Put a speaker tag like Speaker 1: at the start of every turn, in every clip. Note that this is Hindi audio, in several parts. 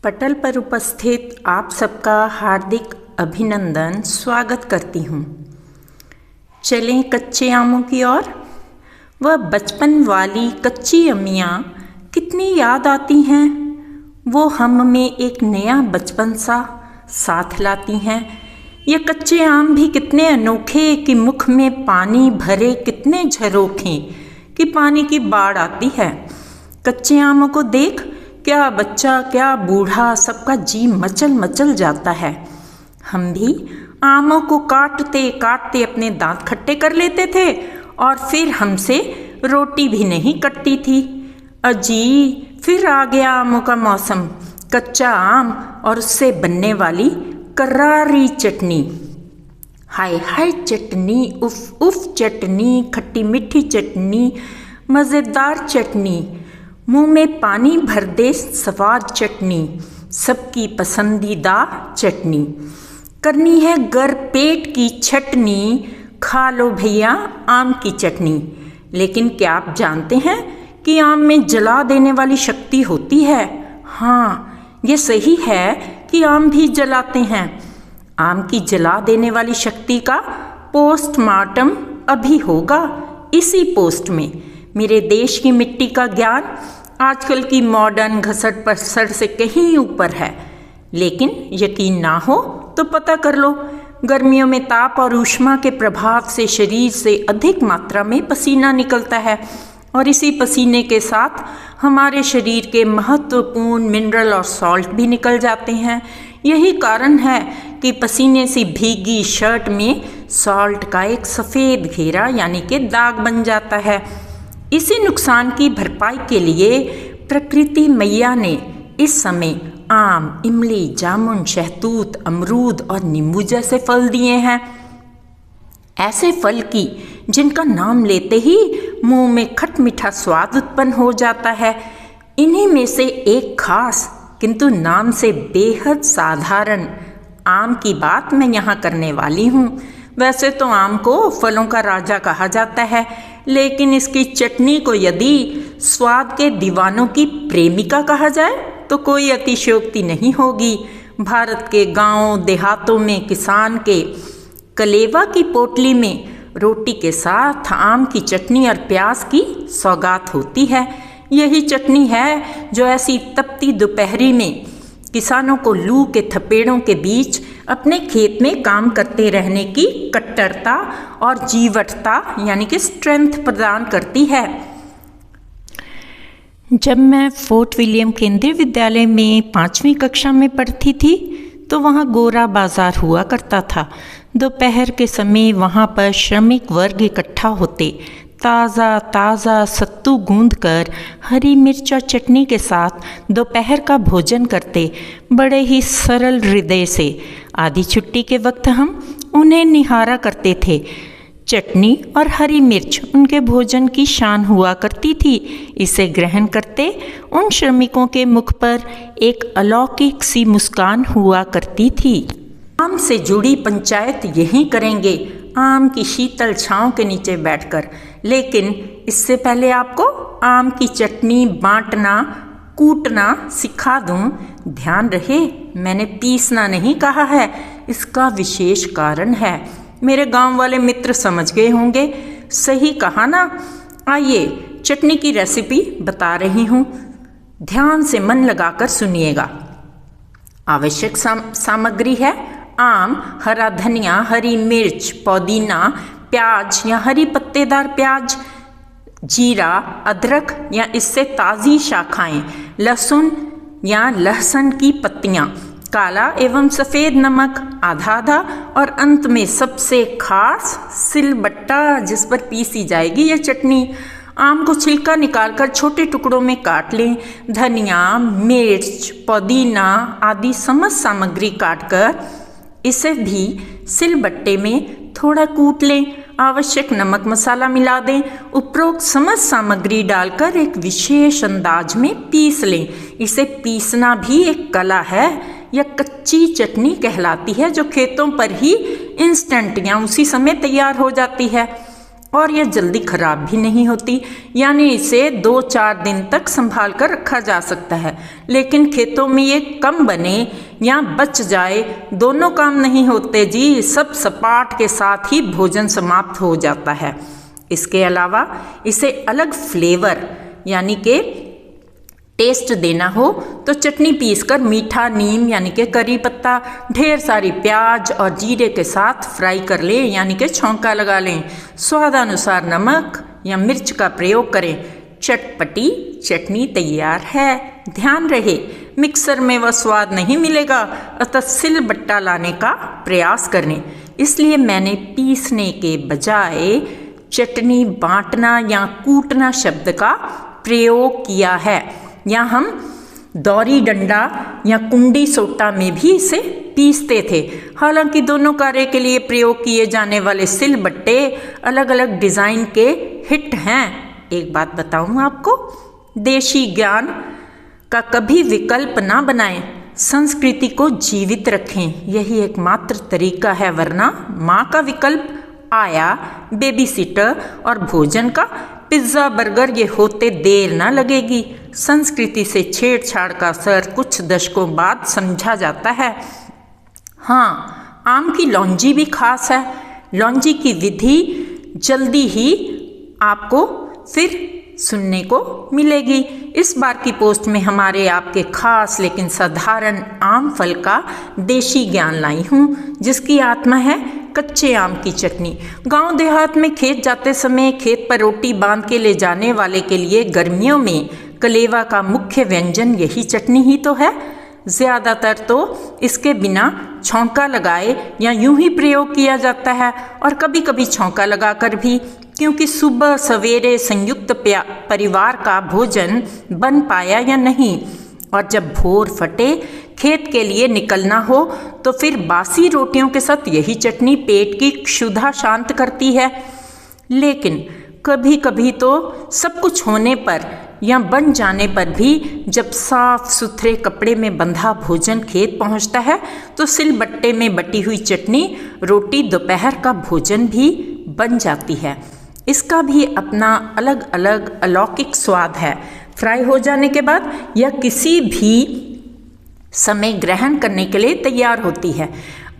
Speaker 1: पटल पर उपस्थित आप सबका हार्दिक अभिनंदन स्वागत करती हूँ। चलें कच्चे आमों की ओर। वह बचपन वाली कच्ची अम्मियाँ कितनी याद आती हैं। वो हम में एक नया बचपन सा साथ लाती हैं। ये कच्चे आम भी कितने अनोखे कि मुख में पानी भरे कितने झरोखे कि पानी की बाढ़ आती है। कच्चे आमों को देख क्या बच्चा क्या बूढ़ा सबका जी मचल मचल जाता है। हम भी आमों को काटते काटते अपने दांत खट्टे कर लेते थे और फिर हमसे रोटी भी नहीं कटती थी। अजी फिर आ गया आमों का मौसम। कच्चा आम और उससे बनने वाली करारी चटनी। हाय हाय चटनी, उफ उफ चटनी, खट्टी मीठी चटनी, मज़ेदार चटनी, मुंह में पानी भर दे स्वाद चटनी, सबकी पसंदीदा चटनी। करनी है गर पेट की छटनी, खा लो भैया आम की चटनी। लेकिन क्या आप जानते हैं कि आम में जला देने वाली शक्ति होती है? हाँ, ये सही है कि आम भी जलाते हैं। आम की जला देने वाली शक्ति का पोस्टमार्टम अभी होगा इसी पोस्ट में। मेरे देश की मिट्टी का ज्ञान आजकल की मॉडर्न घसट पसट से कहीं ऊपर है। लेकिन यकीन ना हो तो पता कर लो, गर्मियों में ताप और ऊष्मा के प्रभाव से शरीर से अधिक मात्रा में पसीना निकलता है और इसी पसीने के साथ हमारे शरीर के महत्वपूर्ण मिनरल और सॉल्ट भी निकल जाते हैं। यही कारण है कि पसीने से भीगी शर्ट में सॉल्ट का एक सफ़ेद घेरा यानी कि दाग बन जाता है। इसी नुकसान की भरपाई के लिए प्रकृति मैया ने इस समय आम, इमली, जामुन, शहतूत, अमरूद और नींबू जैसे फल दिए हैं। ऐसे फल की जिनका नाम लेते ही मुंह में खट मीठा स्वाद उत्पन्न हो जाता है। इन्हीं में से एक खास किंतु नाम से बेहद साधारण आम की बात मैं यहाँ करने वाली हूँ। वैसे तो आम को फलों का राजा कहा जाता है, लेकिन इसकी चटनी को यदि स्वाद के दीवानों की प्रेमिका कहा जाए तो कोई अतिशयोक्ति नहीं होगी। भारत के गांवों देहातों में किसान के कलेवा की पोटली में रोटी के साथ आम की चटनी और प्याज की सौगात होती है। यही चटनी है जो ऐसी तपती दोपहरी में किसानों को लू के थपेड़ों के बीच अपने खेत में काम करते रहने की कट्टरता और जीवटता यानी कि स्ट्रेंथ प्रदान करती है। जब मैं फोर्ट विलियम केंद्रीय विद्यालय में 5वीं कक्षा में पढ़ती थी तो वहाँ गोरा बाजार हुआ करता था। दोपहर के समय वहाँ पर श्रमिक वर्ग इकट्ठा होते, ताज़ा ताज़ा सत्तू गूंद कर हरी मिर्च और चटनी के साथ दोपहर का भोजन करते, बड़े ही सरल हृदय से। आधी छुट्टी के वक्त हम उन्हें निहारा करते थे। चटनी और हरी मिर्च उनके भोजन की शान हुआ करती थी। इसे ग्रहण करते उन श्रमिकों के मुख पर एक अलौकिक सी मुस्कान हुआ करती थी। आम से जुड़ी पंचायत यहीं करेंगे, आम की शीतल छांव के नीचे बैठकर। लेकिन इससे पहले आपको आम की चटनी बांटना कूटना सिखा दूं। ध्यान रहे, मैंने पीसना नहीं कहा है, इसका विशेष कारण है। मेरे गांव वाले मित्र समझ गए होंगे, सही कहा ना। आइए चटनी की रेसिपी बता रही हूँ, ध्यान से मन लगाकर सुनिएगा। आवश्यक सामग्री है आम, हरा धनिया, हरी मिर्च, पुदीना, प्याज या हरी पत्तेदार प्याज, जीरा, अदरक या इससे ताज़ी शाखाएं, लहसुन या लहसुन की पत्तियां, काला एवं सफ़ेद नमक आधा आधा और अंत में सबसे खास सिलबट्टा जिस पर पीसी जाएगी यह चटनी। आम को छिलका निकालकर छोटे टुकड़ों में काट लें। धनिया, मिर्च, पुदीना आदि समस्त सामग्री काटकर इसे भी सिलबट्टे में थोड़ा कूट लें। आवश्यक नमक मसाला मिला दें। उपरोक्त समस्त सामग्री डालकर एक विशेष अंदाज में पीस लें। इसे पीसना भी एक कला है। यह कच्ची चटनी कहलाती है जो खेतों पर ही इंस्टेंट या उसी समय तैयार हो जाती है। और यह जल्दी खराब भी नहीं होती, यानी इसे 2-4 दिन तक संभाल कर रखा जा सकता है। लेकिन खेतों में ये कम बने या बच जाए, दोनों काम नहीं होते जी। सब सपाट के साथ ही भोजन समाप्त हो जाता है। इसके अलावा इसे अलग फ्लेवर यानी कि टेस्ट देना हो तो चटनी पीसकर मीठा नीम यानी कि करी पत्ता, ढेर सारी प्याज और जीरे के साथ फ्राई कर लें यानी कि छौंका लगा लें। स्वादानुसार नमक या मिर्च का प्रयोग करें। चटपटी चटनी तैयार है। ध्यान रहे मिक्सर में वह स्वाद नहीं मिलेगा, अतः सिलबट्टा लाने का प्रयास करें। इसलिए मैंने पीसने के बजाय चटनी बांटना या कूटना शब्द का प्रयोग किया है। या हम दौरी डंडा या कुंडी सोटा में भी इसे पीसते थे। हालांकि दोनों कार्य के लिए प्रयोग किए जाने वाले सिलबट्टे अलग अलग डिज़ाइन के हिट हैं। एक बात बताऊं आपको, देशी ज्ञान का कभी विकल्प ना बनाएं, संस्कृति को जीवित रखें, यही एकमात्र तरीका है। वरना माँ का विकल्प आया, बेबी सिटर और भोजन का पिज्ज़ा बर्गर ये होते देर ना लगेगी। संस्कृति से छेड़छाड़ का असर कुछ दशकों बाद समझा जाता है। हाँ, आम की लौंजी भी खास है। लौंजी की विधि जल्दी ही आपको फिर सुनने को मिलेगी। इस बार की पोस्ट में हमारे आपके खास लेकिन साधारण आम फल का देशी ज्ञान लाई हूँ, जिसकी आत्मा है कच्चे आम की चटनी। गांव देहात में खेत जाते समय खेत पर रोटी बांध के ले जाने वाले के लिए गर्मियों में कलेवा का मुख्य व्यंजन यही चटनी ही तो है। ज़्यादातर तो इसके बिना छौंका लगाए या यूं ही प्रयोग किया जाता है, और कभी कभी छौंका लगाकर भी, क्योंकि सुबह सवेरे संयुक्त परिवार का भोजन बन पाया या नहीं, और जब भोर फटे खेत के लिए निकलना हो तो फिर बासी रोटियों के साथ यही चटनी पेट की क्षुधा शांत करती है। लेकिन कभी कभी तो सब कुछ होने पर या बन जाने पर भी जब साफ सुथरे कपड़े में बंधा भोजन खेत पहुंचता है तो सिलबट्टे में बटी हुई चटनी रोटी दोपहर का भोजन भी बन जाती है। इसका भी अपना अलग अलग अलौकिक स्वाद है। फ्राई हो जाने के बाद यह किसी भी समय ग्रहण करने के लिए तैयार होती है।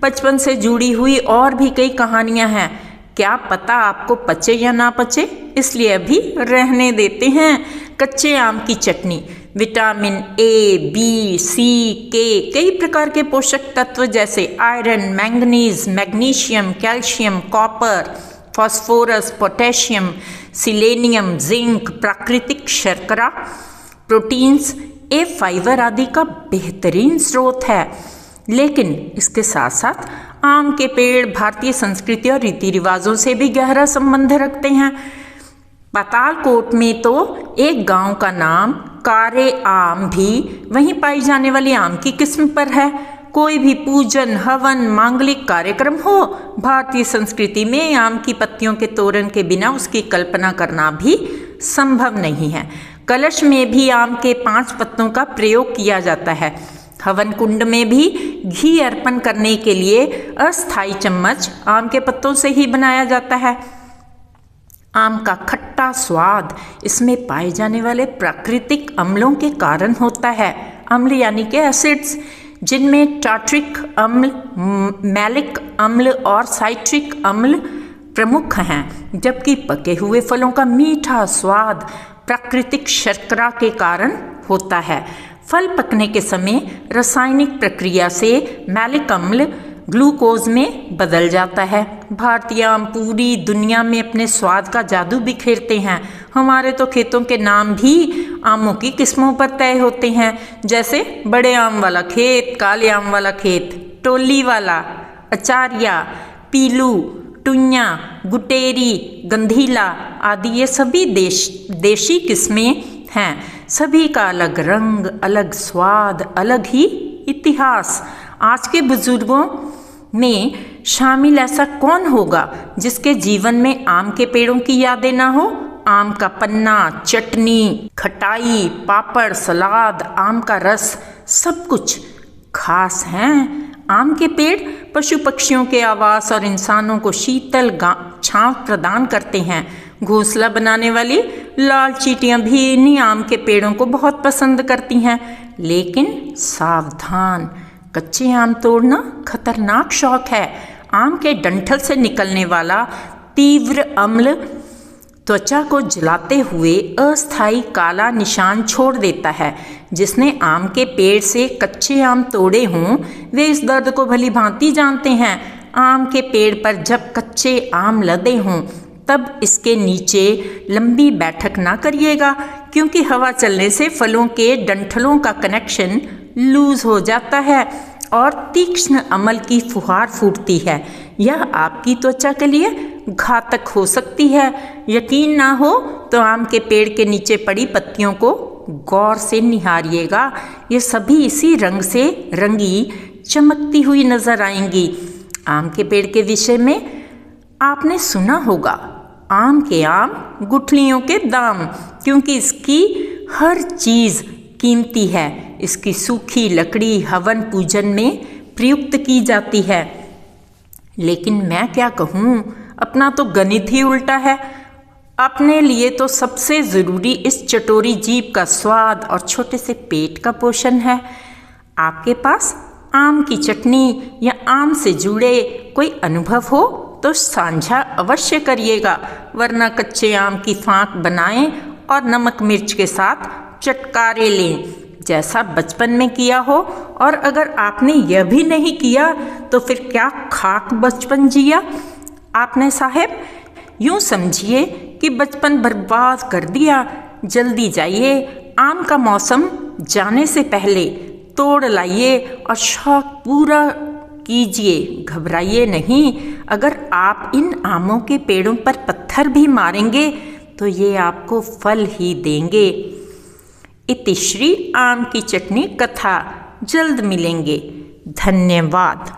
Speaker 1: बचपन से जुड़ी हुई और भी कई कहानियां हैं, क्या पता आपको पचे या ना पचे, इसलिए अभी रहने देते हैं। कच्चे आम की चटनी विटामिन ए, बी, सी, के, कई प्रकार के पोषक तत्व जैसे iron, manganese, magnesium, calcium, copper, phosphorus, potassium, selenium, zinc, प्राकृतिक शर्करा, प्रोटीन्स, ए फाइबर आदि का बेहतरीन स्रोत है। लेकिन इसके साथ साथ आम के पेड़ भारतीय संस्कृति और रीति रिवाजों से भी गहरा संबंध रखते हैं। पातालकोट में तो एक गांव का नाम कारे आम भी वहीं पाई जाने वाली आम की किस्म पर है। कोई भी पूजन, हवन, मांगलिक कार्यक्रम हो, भारतीय संस्कृति में आम की पत्तियों के तोरण के बिना उसकी कल्पना करना भी संभव नहीं है। कलश में भी आम के 5 पत्तों का प्रयोग किया जाता है। हवन कुंड में भी घी अर्पण करने के लिए अस्थायी चम्मच आम के पत्तों से ही बनाया जाता है। आम का खट्टा स्वाद इसमें पाए जाने वाले प्राकृतिक अम्लों के कारण होता है। अम्ल यानी कि एसिड्स, जिनमें टार्ट्रिक अम्ल, मैलिक अम्ल और साइट्रिक अम्ल प्रमुख हैं, जबकि पके हुए फलों का मीठा स्वाद प्राकृतिक शर्करा के कारण होता है। फल पकने के समय रासायनिक प्रक्रिया से मैलिक अम्ल ग्लूकोज में बदल जाता है। भारतीय आम पूरी दुनिया में अपने स्वाद का जादू बिखेरते हैं। हमारे तो खेतों के नाम भी आमों की किस्मों पर तय होते हैं, जैसे बड़े आम वाला खेत, काले आम वाला खेत, टोली वाला, अचारिया, पीलू, टुन्या, गुटेरी, गंधीला आदि ये सभी देशी किस्में हैं। सभी का अलग रंग, अलग स्वाद, अलग ही इतिहास। आज के बुजुर्गों में शामिल ऐसा कौन होगा जिसके जीवन में आम के पेड़ों की यादें ना हो। आम का पन्ना, चटनी, खटाई, पापड़, सलाद, आम का रस, सब कुछ खास हैं। आम के पेड़ पशु पक्षियों के आवास और इंसानों को शीतल छांव प्रदान करते हैं। घोंसला बनाने वाली लाल चींटियां भी इन्हीं आम के पेड़ों को बहुत पसंद करती हैं। लेकिन सावधान, कच्चे आम तोड़ना खतरनाक शौक है। आम के डंठल से निकलने वाला तीव्र अम्ल त्वचा को जलाते हुए अस्थायी काला निशान छोड़ देता है। जिसने आम के पेड़ से कच्चे आम तोड़े हों वे इस दर्द को भली भांति जानते हैं। आम के पेड़ पर जब कच्चे आम लदे हों तब इसके नीचे लंबी बैठक ना करिएगा, क्योंकि हवा चलने से फलों के डंठलों का कनेक्शन लूज हो जाता है और तीक्ष्ण अम्ल की फुहार फूटती है। यह आपकी त्वचा के लिए घातक हो सकती है। यकीन ना हो तो आम के पेड़ के नीचे पड़ी पत्तियों को गौर से निहारिएगा। ये सभी इसी रंग से रंगी चमकती हुई नजर आएंगी। आम के पेड़ के विषय में आपने सुना होगा, आम के आम गुठलियों के दाम, क्योंकि इसकी हर चीज़ कीमती है। इसकी सूखी लकड़ी हवन पूजन में प्रयुक्त की जाती है। लेकिन मैं क्या कहूँ, अपना तो गणित ही उल्टा है। अपने लिए तो सबसे ज़रूरी इस चटोरी जीभ का स्वाद और छोटे से पेट का पोषण है। आपके पास आम की चटनी या आम से जुड़े कोई अनुभव हो तो साझा अवश्य करिएगा, वरना कच्चे आम की फांक बनाएं और नमक मिर्च के साथ चटकारे लें, जैसा बचपन में किया हो। और अगर आपने यह भी नहीं किया तो फिर क्या खाक बचपन जिया आपने साहब। यूँ समझिए कि बचपन बर्बाद कर दिया। जल्दी जाइए, आम का मौसम जाने से पहले तोड़ लाइए और शौक पूरा कीजिए। घबराइए नहीं। अगर आप इन आमों के पेड़ों पर पत्थर भी मारेंगे तो ये आपको फल ही देंगे। इति श्री आम की चटनी कथा। जल्द मिलेंगे। धन्यवाद।